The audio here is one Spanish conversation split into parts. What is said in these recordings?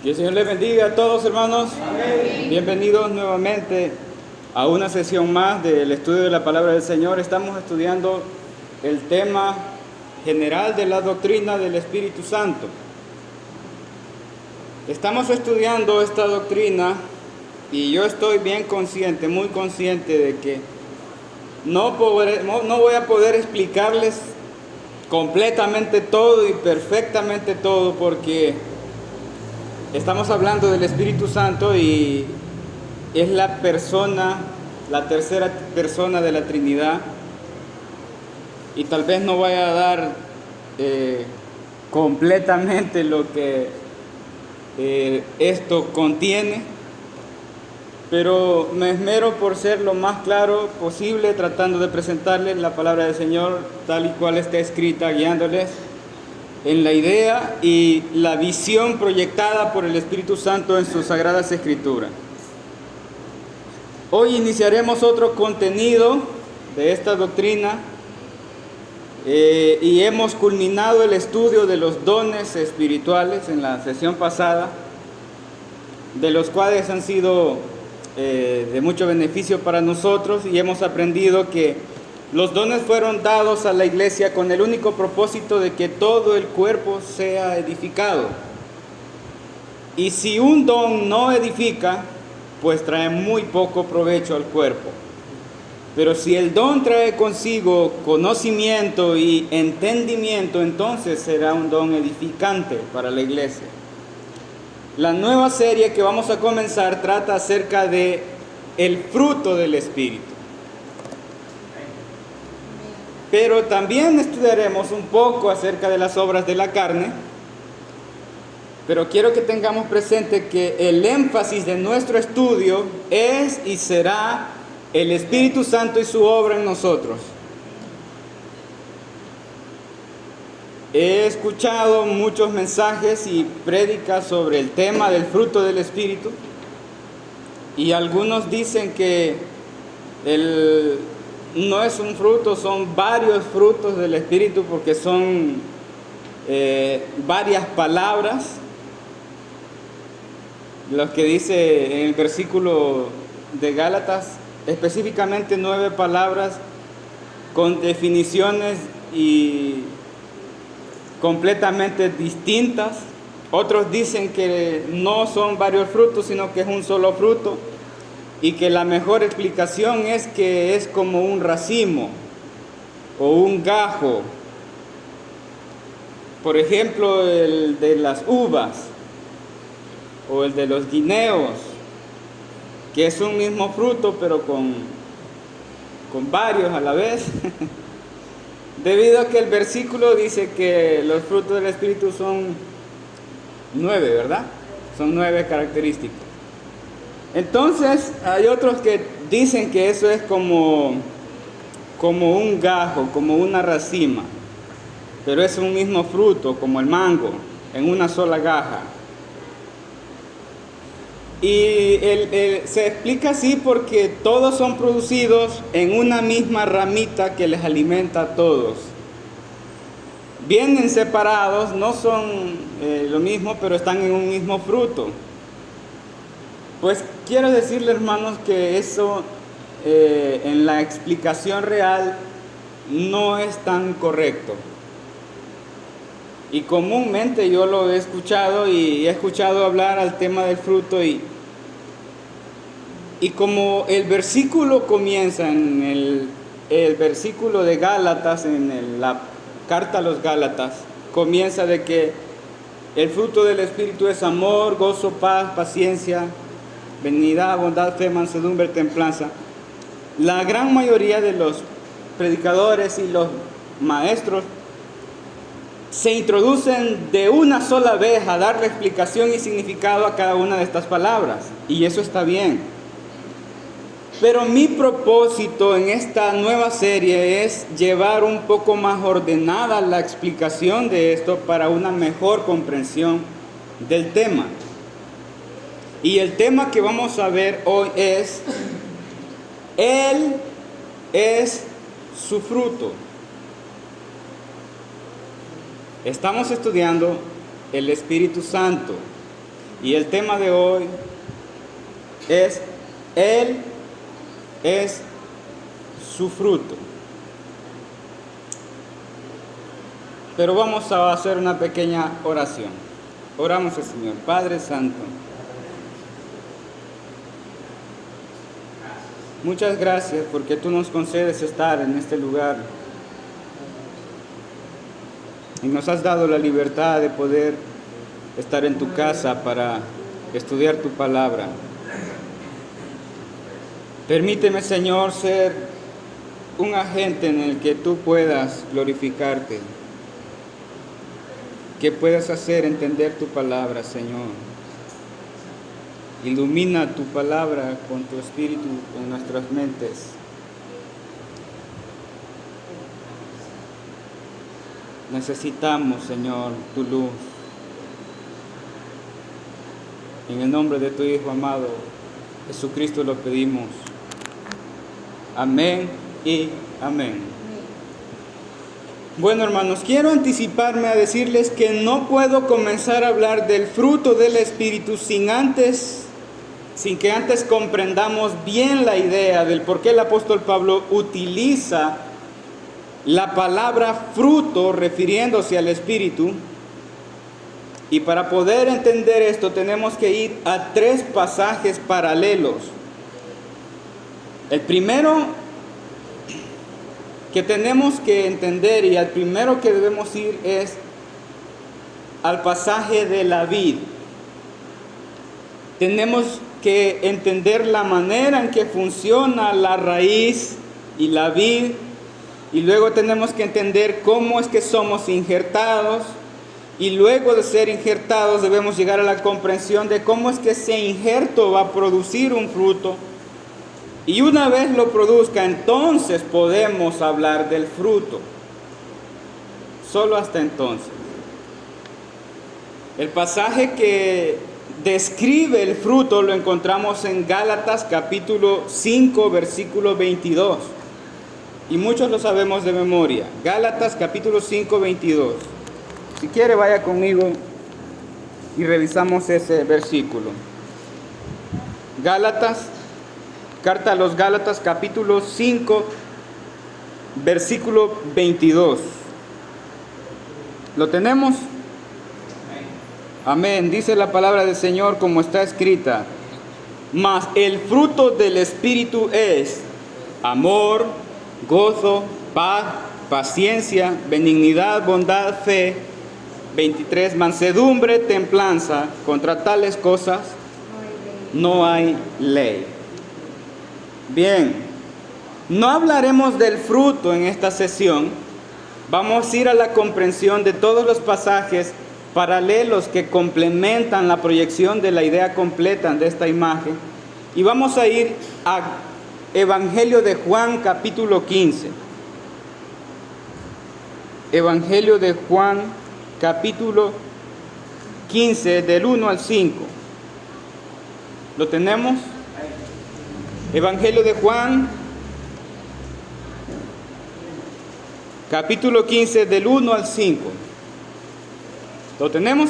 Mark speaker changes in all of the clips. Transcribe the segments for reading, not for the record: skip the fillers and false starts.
Speaker 1: Que el Señor les bendiga a todos, hermanos.
Speaker 2: Amén.
Speaker 1: Bienvenidos nuevamente a una sesión más del estudio de la palabra del Señor. Estamos estudiando el tema general de la doctrina del Espíritu Santo. Estamos estudiando esta doctrina y yo estoy bien consciente, muy consciente de que no voy a poder explicarles completamente todo y perfectamente todo, porque estamos hablando del Espíritu Santo y es la tercera persona de la Trinidad, y tal vez no vaya a dar completamente lo que esto contiene, pero me esmero por ser lo más claro posible, tratando de presentarles la palabra del Señor tal y cual está escrita, guiándoles en la idea y la visión proyectada por el Espíritu Santo en sus sagradas escrituras. Hoy iniciaremos otro contenido de esta doctrina y hemos culminado el estudio de los dones espirituales en la sesión pasada, de los cuales han sido de mucho beneficio para nosotros, y hemos aprendido que los dones fueron dados a la iglesia con el único propósito de que todo el cuerpo sea edificado. Y si un don no edifica, pues trae muy poco provecho al cuerpo. Pero si el don trae consigo conocimiento y entendimiento, entonces será un don edificante para la iglesia. La nueva serie que vamos a comenzar trata acerca de el fruto del Espíritu. Pero también estudiaremos un poco acerca de las obras de la carne. Pero quiero que tengamos presente que el énfasis de nuestro estudio es y será el Espíritu Santo y su obra en nosotros. He escuchado muchos mensajes y prédicas sobre el tema del fruto del Espíritu, y algunos dicen que no es un fruto, son varios frutos del Espíritu, porque son varias palabras. Lo que dice en el versículo de Gálatas, específicamente 9 palabras con definiciones y completamente distintas. Otros dicen que no son varios frutos, sino que es un solo fruto, y que la mejor explicación es que es como un racimo o un gajo. Por ejemplo, el de las uvas o el de los guineos, que es un mismo fruto pero con varios a la vez. Debido a que el versículo dice que los frutos del Espíritu son 9, ¿verdad? Son 9 características. Entonces hay otros que dicen que eso es como un gajo, como una racima, pero es un mismo fruto, como el mango, en una sola gaja. Y se explica así porque todos son producidos en una misma ramita que les alimenta a todos. Vienen separados, no son lo mismo, pero están en un mismo fruto. Pues quiero decirle, hermanos, que eso en la explicación real no es tan correcto. Y comúnmente yo lo he escuchado y he escuchado hablar al tema del fruto, y como el versículo comienza en el versículo de Gálatas, en la carta a los Gálatas, comienza de que el fruto del Espíritu es amor, gozo, paz, paciencia, benignidad, bondad, fe, mansedumbre, templanza. La gran mayoría de los predicadores y los maestros se introducen de una sola vez a darle explicación y significado a cada una de estas palabras, y eso está bien. Pero mi propósito en esta nueva serie es llevar un poco más ordenada la explicación de esto para una mejor comprensión del tema. Y el tema que vamos a ver hoy es: Él es su fruto. Estamos estudiando el Espíritu Santo. Y el tema de hoy es: Él es su fruto. Pero vamos a hacer una pequeña oración. Oramos al Señor. Padre Santo, muchas gracias porque tú nos concedes estar en este lugar y nos has dado la libertad de poder estar en tu casa para estudiar tu palabra. Permíteme, Señor, ser un agente en el que tú puedas glorificarte, que puedas hacer entender tu palabra, Señor. Ilumina tu palabra con tu espíritu en nuestras mentes. Necesitamos, Señor, tu luz. En el nombre de tu Hijo amado, Jesucristo, lo pedimos. Amén y amén. Bueno, hermanos, quiero anticiparme a decirles que no puedo comenzar a hablar del fruto del Espíritu sin que antes comprendamos bien la idea del por qué el apóstol Pablo utiliza la palabra fruto refiriéndose al Espíritu. Y para poder entender esto tenemos que ir a 3 pasajes paralelos. El primero que tenemos que entender y al primero que debemos ir es al pasaje de la vid. Tenemos que entender la manera en que funciona la raíz y la vid, y luego tenemos que entender cómo es que somos injertados, y luego de ser injertados debemos llegar a la comprensión de cómo es que ese injerto va a producir un fruto, y una vez lo produzca, entonces podemos hablar del fruto. Solo hasta entonces. El pasaje que describe el fruto lo encontramos en Gálatas capítulo 5, versículo 22. Y muchos lo sabemos de memoria. Gálatas capítulo 5, 22. Si quiere, vaya conmigo y revisamos ese versículo. Carta a los Gálatas capítulo 5, versículo 22. ¿Lo tenemos? Amén. Dice la palabra del Señor como está escrita: mas el fruto del Espíritu es amor, gozo, paz, paciencia, benignidad, bondad, fe. 23, mansedumbre, templanza. Contra tales cosas no hay ley. Bien, no hablaremos del fruto en esta sesión. Vamos a ir a la comprensión de todos los pasajes paralelos que complementan la proyección de la idea completa de esta imagen. Y vamos a ir a Evangelio de Juan capítulo 15. Evangelio de Juan capítulo 15 del 1 al 5. ¿Lo tenemos? Evangelio de Juan capítulo 15 del 1 al 5. ¿Lo tenemos?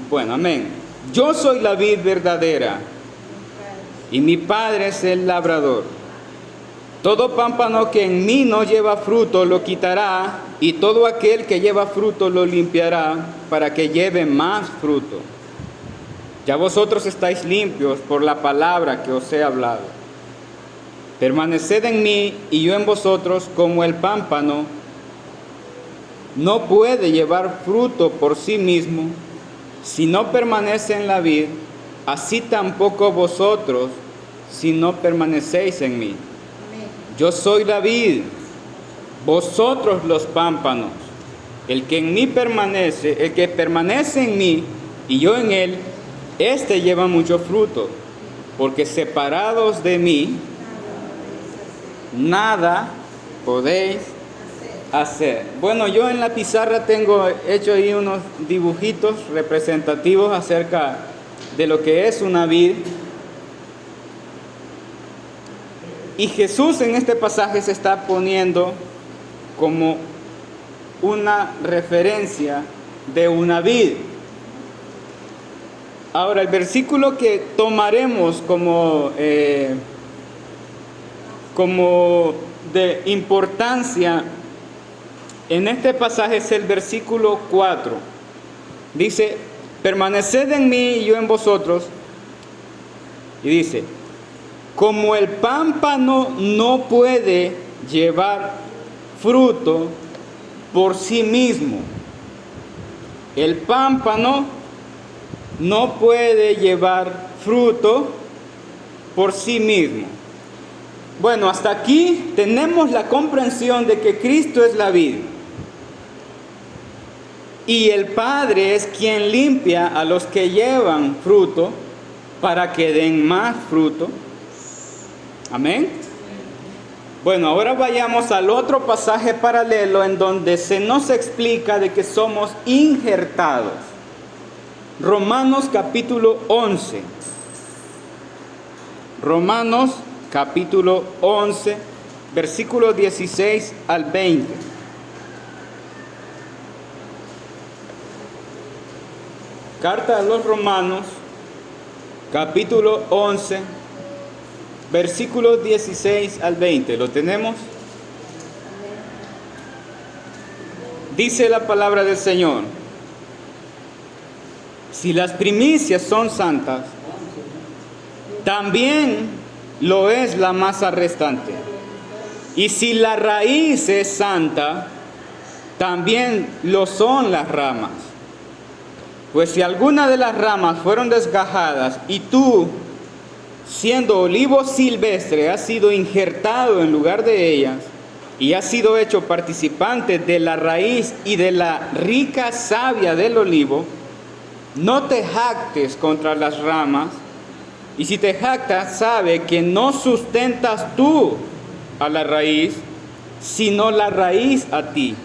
Speaker 1: Bueno, amén. Yo soy la vid verdadera y mi Padre es el labrador. Todo pámpano que en mí no lleva fruto lo quitará, y todo aquel que lleva fruto lo limpiará, para que lleve más fruto. Ya vosotros estáis limpios por la palabra que os he hablado. Permaneced en mí y yo en vosotros, como el pámpano no puede llevar fruto por sí mismo si no permanece en la vid, así tampoco vosotros si no permanecéis en mí. Yo soy la vid, vosotros los pámpanos. El que en mí permanece, el que permanece en mí y yo en él, éste lleva mucho fruto, porque separados de mí, nada podéis hacer. Bueno, yo en la pizarra tengo hecho ahí unos dibujitos representativos acerca de lo que es una vid. Y Jesús en este pasaje se está poniendo como una referencia de una vid. Ahora, el versículo que tomaremos como de importancia en este pasaje es el versículo 4. Dice, permaneced en mí y yo en vosotros. Y dice, como el pámpano no puede llevar fruto por sí mismo. El pámpano no puede llevar fruto por sí mismo. Bueno, hasta aquí tenemos la comprensión de que Cristo es la vid. Y el Padre es quien limpia a los que llevan fruto para que den más fruto. Amén. Bueno, ahora vayamos al otro pasaje paralelo en donde se nos explica de que somos injertados. Romanos capítulo 11. Romanos capítulo 11, versículos 16 al 20. Carta a los Romanos, capítulo 11, versículos 16 al 20. ¿Lo tenemos? Dice la palabra del Señor: si las primicias son santas, también lo es la masa restante. Y si la raíz es santa, también lo son las ramas. Pues si alguna de las ramas fueron desgajadas y tú, siendo olivo silvestre, has sido injertado en lugar de ellas y has sido hecho participante de la raíz y de la rica savia del olivo, no te jactes contra las ramas. Y si te jactas, sabe que no sustentas tú a la raíz, sino la raíz a ti.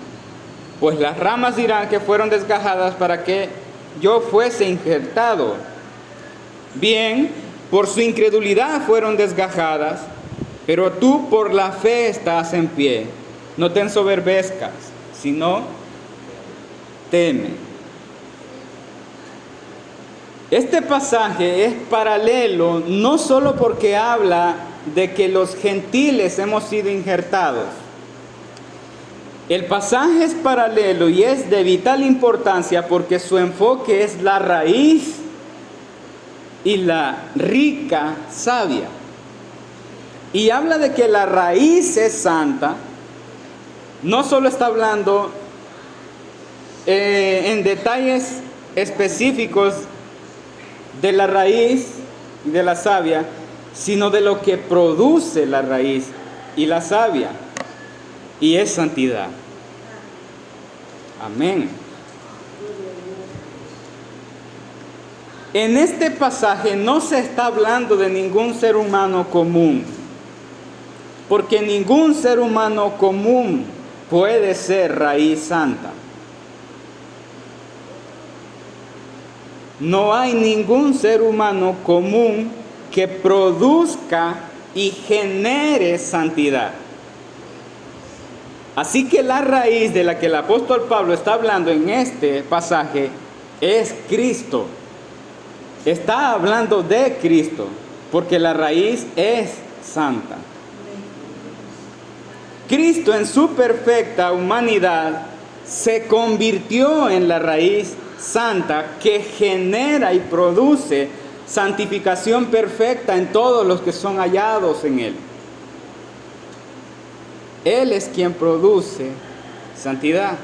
Speaker 1: Pues las ramas dirán que fueron desgajadas para que yo fuese injertado. Bien, por su incredulidad fueron desgajadas, pero tú por la fe estás en pie. No te ensoberbezcas, sino teme. Este pasaje es paralelo no solo porque habla de que los gentiles hemos sido injertados. El pasaje es paralelo y es de vital importancia porque su enfoque es la raíz y la rica savia. Y habla de que la raíz es santa. No solo está hablando en detalles específicos de la raíz y de la savia, sino de lo que produce la raíz y la savia, y es santidad. Amén. En este pasaje no se está hablando de ningún ser humano común, porque ningún ser humano común puede ser raíz santa. No hay ningún ser humano común que produzca y genere santidad. Así que la raíz de la que el apóstol Pablo está hablando en este pasaje es Cristo. Está hablando de Cristo, porque la raíz es santa. Cristo en su perfecta humanidad se convirtió en la raíz santa que genera y produce santificación perfecta en todos los que son hallados en Él. Él es quien produce santidad.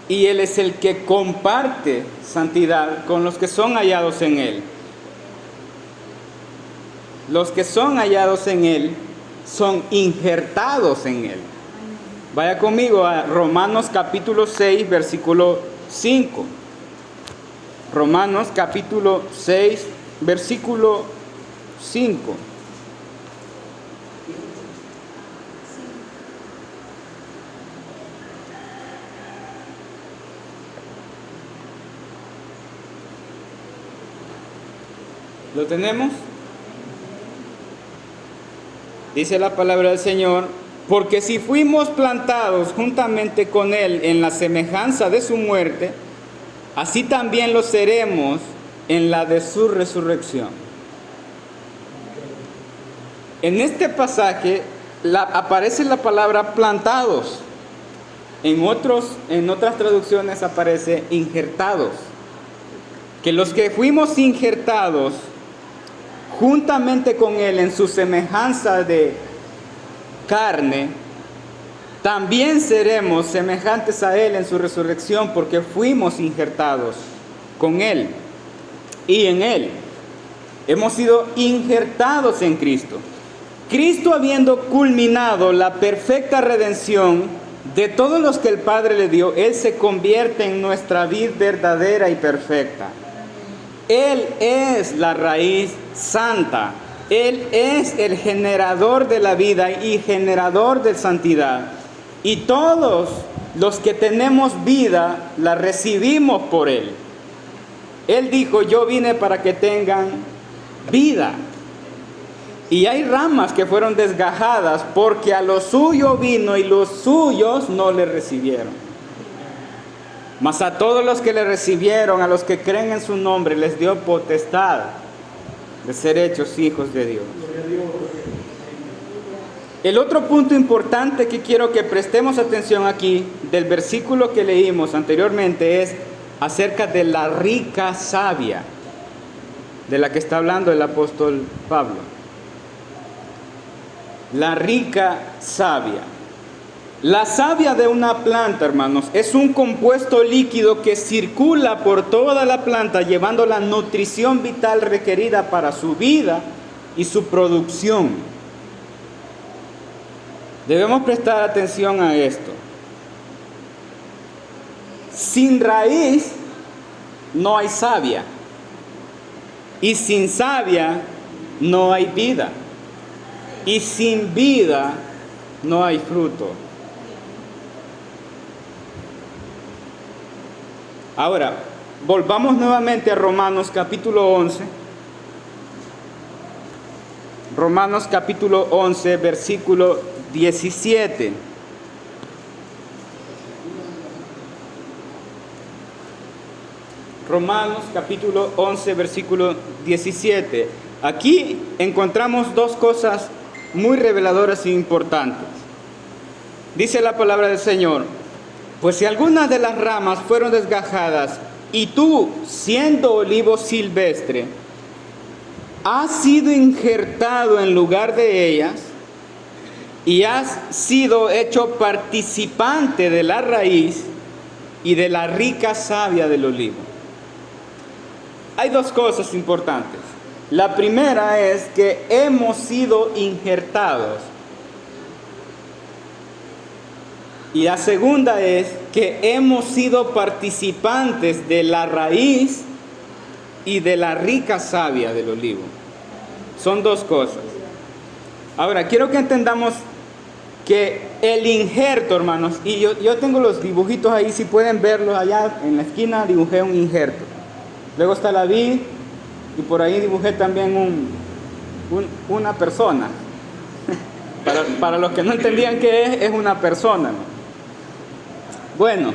Speaker 1: Y Él es el que comparte santidad con los que son hallados en Él. Los que son hallados en Él son injertados en Él. Vaya conmigo a Romanos capítulo 6, versículo 5. Romanos capítulo 6, versículo 5. ¿Lo tenemos? Dice la palabra del Señor: porque si fuimos plantados juntamente con Él en la semejanza de su muerte, así también lo seremos en la de su resurrección. En este pasaje aparece la palabra plantados. En otras traducciones aparece injertados. Que los que fuimos injertados juntamente con Él en su semejanza de carne, también seremos semejantes a Él en su resurrección, porque fuimos injertados con Él y en Él. Hemos sido injertados en Cristo. Cristo, habiendo culminado la perfecta redención de todos los que el Padre le dio, Él se convierte en nuestra vid verdadera y perfecta. Él es la raíz santa. Él es el generador de la vida y generador de santidad. Y todos los que tenemos vida, la recibimos por Él. Él dijo, yo vine para que tengan vida. Y hay ramas que fueron desgajadas porque a lo suyo vino y los suyos no le recibieron. Mas a todos los que le recibieron, a los que creen en su nombre, les dio potestad de ser hechos hijos de Dios. El otro punto importante que quiero que prestemos atención aquí, del versículo que leímos anteriormente, es acerca de la rica savia, de la que está hablando el apóstol Pablo. La rica savia. La savia de una planta, hermanos, es un compuesto líquido que circula por toda la planta, llevando la nutrición vital requerida para su vida y su producción. Debemos prestar atención a esto. Sin raíz no hay savia, y sin savia no hay vida, y sin vida no hay fruto. Ahora, volvamos nuevamente a Romanos capítulo 11. Romanos capítulo 11, versículo 17. Romanos capítulo 11, versículo 17. Aquí encontramos dos cosas muy reveladoras e importantes. Dice la palabra del Señor: pues si algunas de las ramas fueron desgajadas, y tú, siendo olivo silvestre, has sido injertado en lugar de ellas, y has sido hecho participante de la raíz y de la rica savia del olivo. Hay dos cosas importantes. La primera es que hemos sido injertados. Y la segunda es que hemos sido participantes de la raíz y de la rica savia del olivo. Son dos cosas. Ahora, quiero que entendamos que el injerto, hermanos, y yo tengo los dibujitos ahí, si pueden verlos allá en la esquina, dibujé un injerto. Luego está la vid, y por ahí dibujé también una persona. Para los que no entendían qué es una persona, ¿no? Bueno,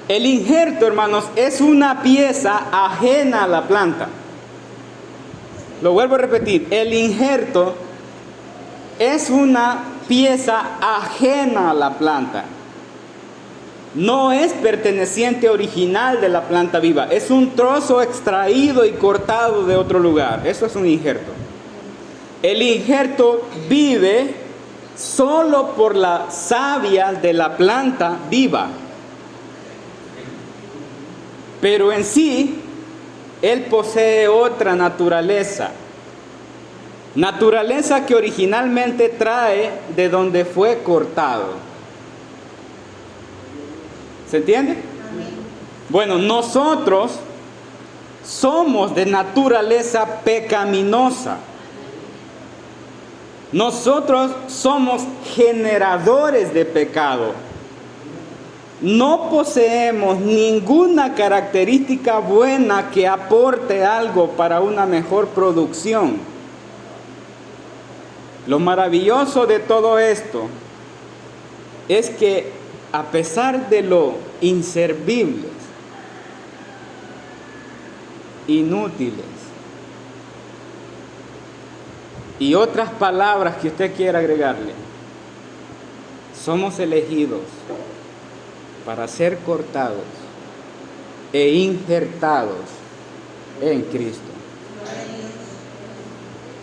Speaker 1: el injerto, hermanos, es una pieza ajena a la planta. Lo vuelvo a repetir, el injerto es una pieza ajena a la planta. No es perteneciente original de la planta viva, es un trozo extraído y cortado de otro lugar. Eso es un injerto. El injerto vive solo por la savia de la planta viva. Pero en sí, él posee otra naturaleza. Naturaleza que originalmente trae de donde fue cortado. ¿Se entiende? Bueno, nosotros somos de naturaleza pecaminosa. Nosotros somos generadores de pecado. No poseemos ninguna característica buena que aporte algo para una mejor producción. Lo maravilloso de todo esto es que, a pesar de lo inservibles, inútiles. Y otras palabras que usted quiera agregarle. Somos elegidos para ser cortados e injertados en Cristo.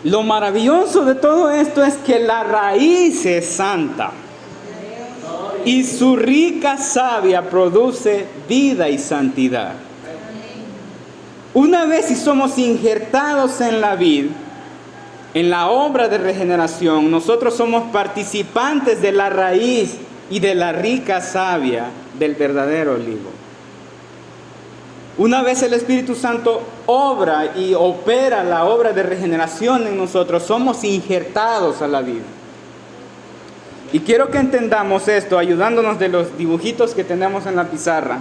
Speaker 1: Lo maravilloso de todo esto es que la raíz es santa y su rica savia produce vida y santidad. Una vez si somos injertados en la vid, en la obra de regeneración, nosotros somos participantes de la raíz y de la rica savia del verdadero olivo. Una vez el Espíritu Santo obra y opera la obra de regeneración en nosotros, somos injertados a la vida. Y quiero que entendamos esto, ayudándonos de los dibujitos que tenemos en la pizarra.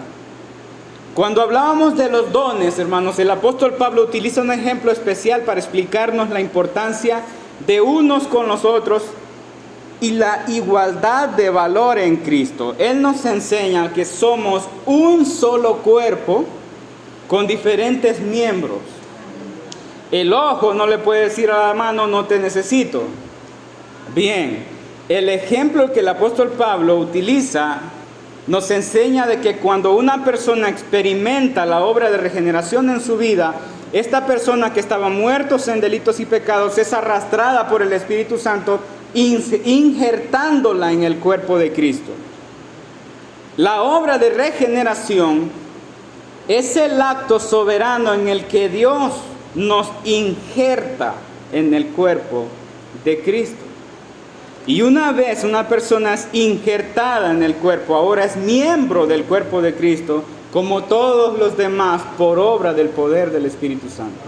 Speaker 1: Cuando hablábamos de los dones, hermanos, el apóstol Pablo utiliza un ejemplo especial para explicarnos la importancia de unos con los otros y la igualdad de valor en Cristo. Él nos enseña que somos un solo cuerpo con diferentes miembros. El ojo no le puede decir a la mano, no te necesito. Bien, el ejemplo que el apóstol Pablo utiliza nos enseña de que cuando una persona experimenta la obra de regeneración en su vida, esta persona que estaba muertos en delitos y pecados es arrastrada por el Espíritu Santo, injertándola en el cuerpo de Cristo. La obra de regeneración es el acto soberano en el que Dios nos injerta en el cuerpo de Cristo. Y una vez una persona es injertada en el cuerpo, ahora es miembro del cuerpo de Cristo, como todos los demás, por obra del poder del Espíritu Santo.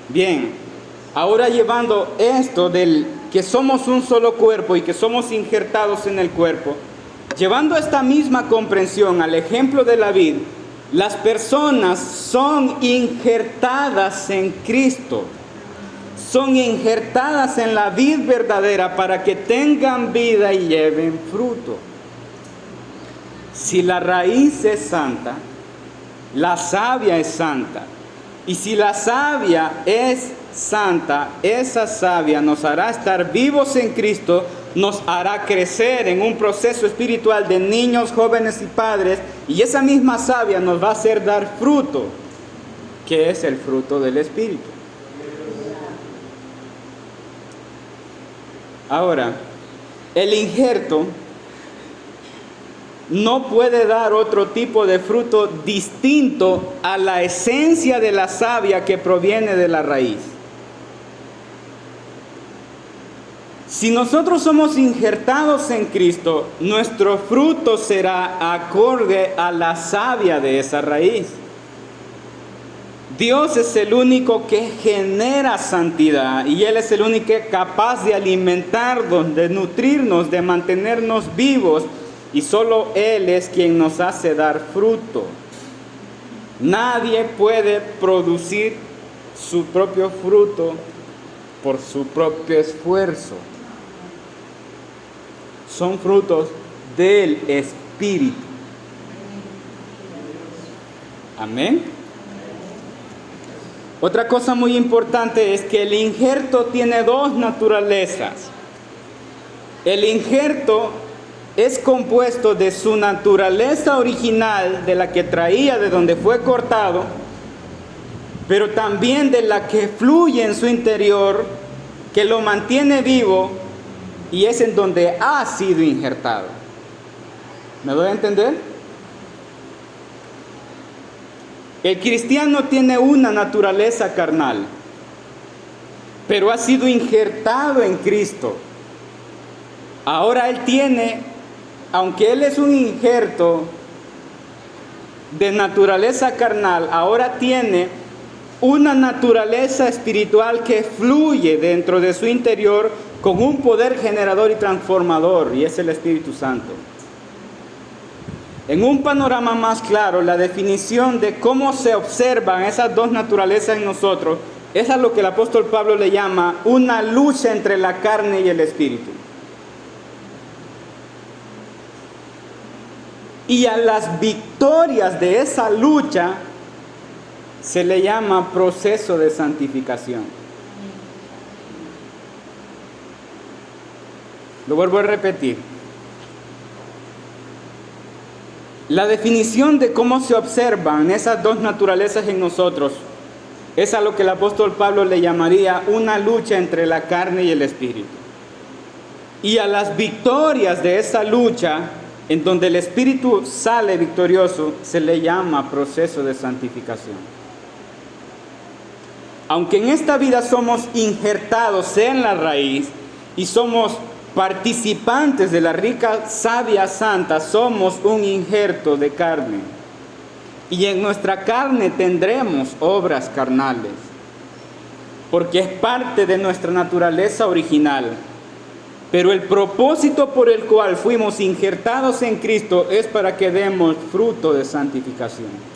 Speaker 1: Bien, ahora llevando esto del que somos un solo cuerpo y que somos injertados en el cuerpo, llevando esta misma comprensión al ejemplo de la vid, las personas son injertadas en Cristo. Son injertadas en la vid verdadera para que tengan vida y lleven fruto. Si la raíz es santa, la savia es santa. Y si la savia es santa, esa savia nos hará estar vivos en Cristo, nos hará crecer en un proceso espiritual de niños, jóvenes y padres, y esa misma savia nos va a hacer dar fruto, que es el fruto del Espíritu. Ahora, el injerto no puede dar otro tipo de fruto distinto a la esencia de la savia que proviene de la raíz. Si nosotros somos injertados en Cristo, nuestro fruto será acorde a la savia de esa raíz. Dios es el único que genera santidad y Él es el único capaz de alimentarnos, de nutrirnos, de mantenernos vivos, y solo Él es quien nos hace dar fruto. Nadie puede producir su propio fruto por su propio esfuerzo. Son frutos del Espíritu. Amén. Otra cosa muy importante es que el injerto tiene dos naturalezas. El injerto es compuesto de su naturaleza original, de la que traía, de donde fue cortado, pero también de la que fluye en su interior, que lo mantiene vivo y es en donde ha sido injertado. ¿Me doy a entender? El cristiano tiene una naturaleza carnal, pero ha sido injertado en Cristo. Ahora él tiene, aunque él es un injerto de naturaleza carnal, ahora tiene una naturaleza espiritual que fluye dentro de su interior con un poder generador y transformador, y es el Espíritu Santo. En un panorama más claro, la definición de cómo se observan esas dos naturalezas en nosotros es a lo que el apóstol Pablo le llama una lucha entre la carne y el espíritu. Y a las victorias de esa lucha se le llama proceso de santificación. Lo vuelvo a repetir. La definición de cómo se observan esas dos naturalezas en nosotros es a lo que el apóstol Pablo le llamaría una lucha entre la carne y el espíritu. Y a las victorias de esa lucha, en donde el espíritu sale victorioso, se le llama proceso de santificación. Aunque en esta vida somos injertados en la raíz y somos participantes de la rica savia santa, somos un injerto de carne. Y en nuestra carne tendremos obras carnales, porque es parte de nuestra naturaleza original. Pero el propósito por el cual fuimos injertados en Cristo es para que demos fruto de santificación.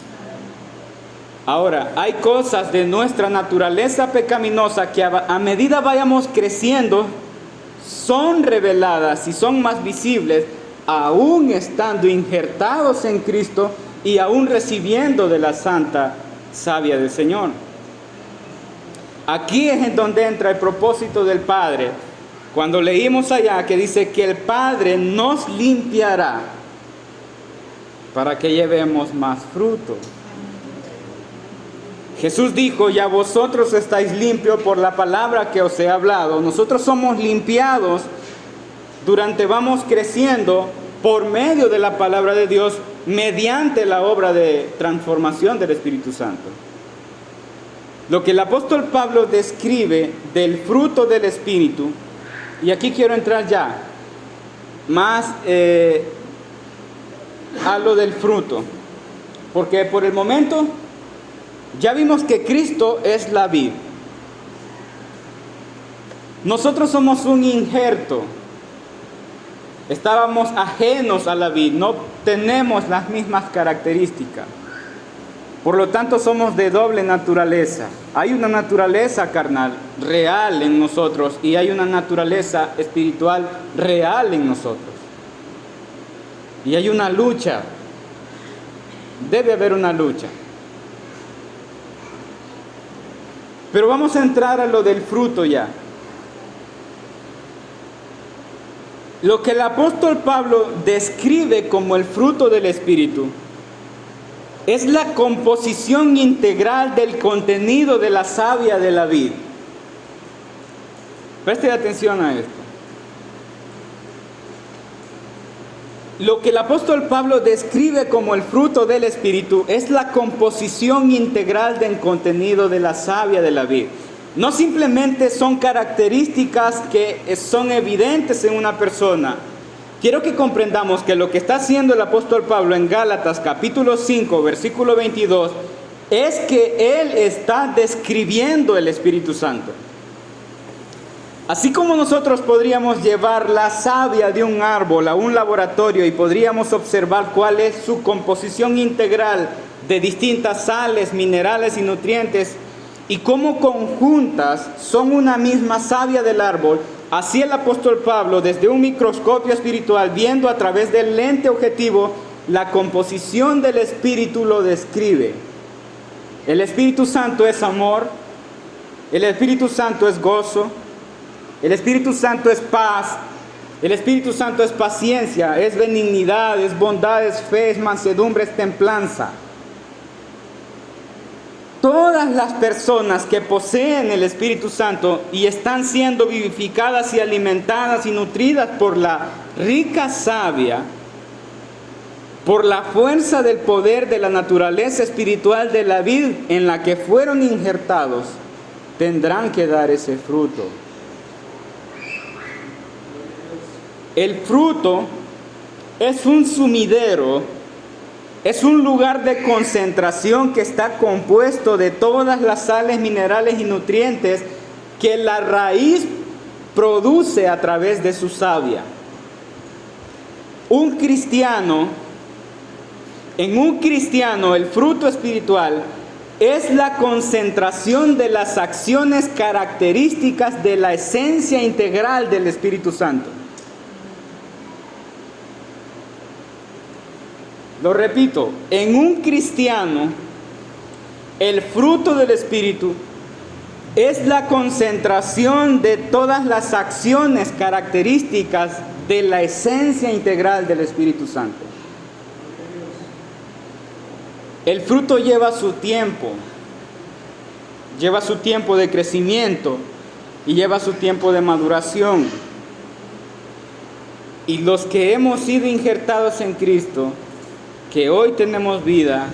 Speaker 1: Ahora, hay cosas de nuestra naturaleza pecaminosa que a medida vayamos creciendo, son reveladas y son más visibles, aún estando injertados en Cristo y aún recibiendo de la santa savia del Señor. Aquí es en donde entra el propósito del Padre. Cuando leímos allá que dice que el Padre nos limpiará para que llevemos más fruto. Jesús dijo: ya vosotros estáis limpios por la palabra que os he hablado. Nosotros somos limpiados vamos creciendo por medio de la palabra de Dios, mediante la obra de transformación del Espíritu Santo. Lo que el apóstol Pablo describe del fruto del Espíritu, y aquí quiero entrar ya más a lo del fruto, porque por el momento ya vimos que Cristo es la vid. Nosotros somos un injerto. Estábamos ajenos a la vid, no tenemos las mismas características. Por lo tanto, somos de doble naturaleza. Hay una naturaleza carnal real en nosotros y hay una naturaleza espiritual real en nosotros. Y hay una lucha. Debe haber una lucha. Pero vamos a entrar a lo del fruto ya. Lo que el apóstol Pablo describe como el fruto del Espíritu es la composición integral del contenido de la savia de la vid. Preste atención a esto. Lo que el apóstol Pablo describe como el fruto del Espíritu es la composición integral del contenido de la savia de la vid. No simplemente son características que son evidentes en una persona. Quiero que comprendamos que lo que está haciendo el apóstol Pablo en Gálatas capítulo 5, versículo 22, es que él está describiendo el Espíritu Santo. Así como nosotros podríamos llevar la savia de un árbol a un laboratorio y podríamos observar cuál es su composición integral de distintas sales, minerales y nutrientes, y cómo conjuntas son una misma savia del árbol, así el apóstol Pablo, desde un microscopio espiritual, viendo a través del lente objetivo, la composición del Espíritu lo describe. El Espíritu Santo es amor, el Espíritu Santo es gozo, el Espíritu Santo es paz, el Espíritu Santo es paciencia, es benignidad, es bondad, es fe, es mansedumbre, es templanza. Todas las personas que poseen el Espíritu Santo y están siendo vivificadas y alimentadas y nutridas por la rica savia, por la fuerza del poder de la naturaleza espiritual de la vid en la que fueron injertados, tendrán que dar ese fruto. El fruto es un sumidero. Es un lugar de concentración que está compuesto de todas las sales, minerales y nutrientes que la raíz produce a través de su savia. En un cristiano, el fruto espiritual es la concentración de las acciones características de la esencia integral del Espíritu Santo. Lo repito, en un cristiano, El fruto del Espíritu es la concentración de todas las acciones características de la esencia integral del Espíritu Santo. El fruto lleva su tiempo de crecimiento y lleva su tiempo de maduración. Y los que hemos sido injertados en Cristo, que hoy tenemos vida,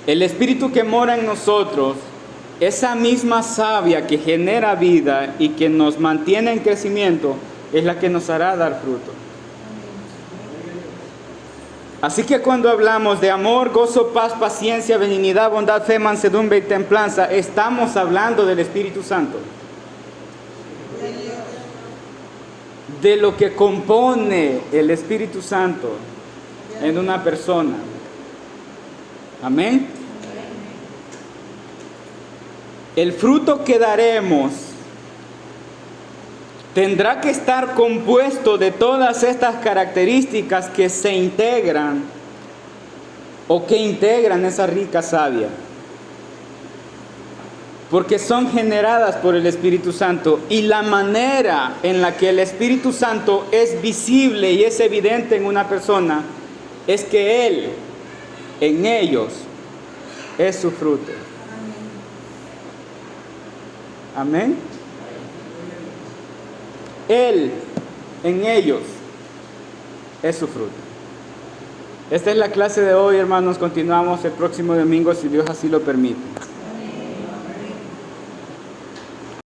Speaker 1: el Espíritu que mora en nosotros, esa misma savia que genera vida y que nos mantiene en crecimiento, es la que nos hará dar fruto. Así que cuando hablamos de amor, gozo, paz, paciencia, benignidad, bondad, fe, mansedumbre y templanza, estamos hablando del Espíritu Santo. De lo que compone el Espíritu Santo en una persona. Amén. El fruto que daremos tendrá que estar compuesto de todas estas características que se integran o que integran esa rica savia, porque son generadas por el Espíritu Santo, y la manera en la que el Espíritu Santo es visible y es evidente en una persona es que Él, en ellos, es su fruto. Amén. Él, en ellos, es su fruto. Esta es la clase de hoy, hermanos. Continuamos el próximo domingo, si Dios así lo permite.